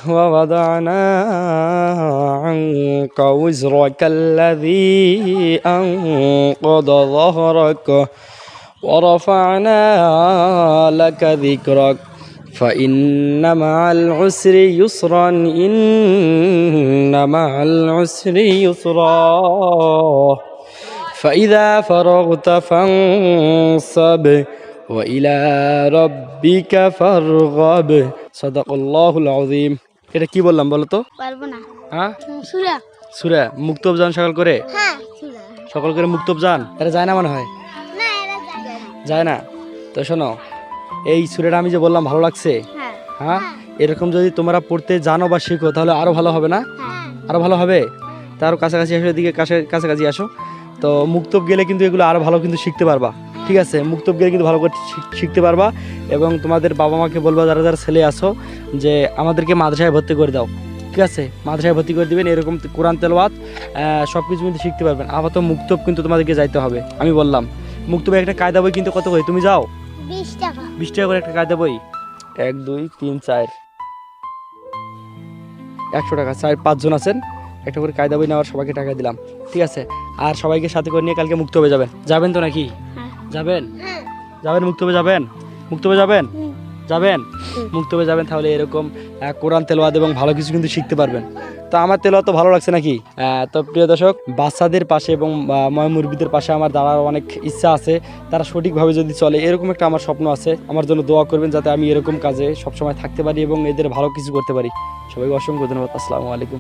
ووضعنا عنك وزرك الذي أنقض ظهرك ورفعنا لك ذكرك فإن مع العسر يسرا إن مع العسر يسرا فإذا فرغت فانصب وإلى ربك فارغب صدق الله العظيم। এটা কি বললাম বলো তো? পারবো না। হ্যাঁ, সূরা। সূরা মুক্ত অভিযান সকাল করে, হ্যাঁ সূরা। সকাল করে মুক্ত অভিযান এটা যায় না মনে হয়, না এরা যায় না। যায় না। তো শোনো, এই সূরাটা আমি যে বললাম ভালো লাগছে, হ্যাঁ হ্যাঁ এরকম যদি তোমরা পড়তে জানো বা শিখো তাহলে আরো ভালো হবে না? হ্যাঁ আরো ভালো হবে। তার কাছাকাছি আসো, এদিকে কাছাকাছি আসো। তো মুক্তব গেলে কিন্তু এগুলো আরো ভালো কিন্তু শিখতে পারবা, ঠিক আছে? মুক্তব গেলে কিন্তু ভালো করে শিখতে পারবা এবং তোমাদের বাবা মাকে বলবা যারা যারা ছেলে আসো যে আমাদেরকে মাদ্রাসায় ভর্তি করে দাও, ঠিক আছে? মাদ্রাসায় ভর্তি করে দিবেন, এরকম কোরআন তেলাওয়াত সব কিছু কিন্তু শিখতে পারবেন। আবার তো মুক্তব কিন্তু তোমাদেরকে যাইতে হবে, আমি বললাম। মুক্তবে একটা কায়দা বই কিন্তু কত করে তুমি যাও? 20 টাকা। 20 টাকা করে একটা কায়দা বই, 1 2 3 4 100 টাকা, 4 5 জন আছেন, একটা করে কায়দা বই নেওয়ার সবাইকে টাকা দিলাম, ঠিক আছে? আর সবাইকে সাথে করে নিয়ে কালকে মুক্তবে যাবেন, যাবেন তো নাকি? হ্যাঁ যাবেন, হ্যাঁ যাবেন মুক্তবে যাবেন, মুক্তবে যাবেন, হুম। যাবেন মুক্তবে যাবেন। তাহলে এরকম কোরআন তেলাওয়াত এবং ভালো কিছু কিন্তু শিখতে পারবেন। তো আমার তেলাওয়াত তো ভালো লাগছে নাকি? তো প্রিয় দর্শক, বাচ্চাদের পাশে এবং মুরব্বীদের পাশে আমার দাঁড়ার অনেক ইচ্ছা আছে। তারা সঠিকভাবে যদি চলে, এরকম একটা আমার স্বপ্ন আছে। আমার জন্য দোয়া করবেন যাতে আমি এরকম কাজে সবসময় থাকতে পারি এবং এদের ভালো কিছু করতে পারি। সবাইকে অসংখ্য ধন্যবাদ। আসসালামু আলাইকুম।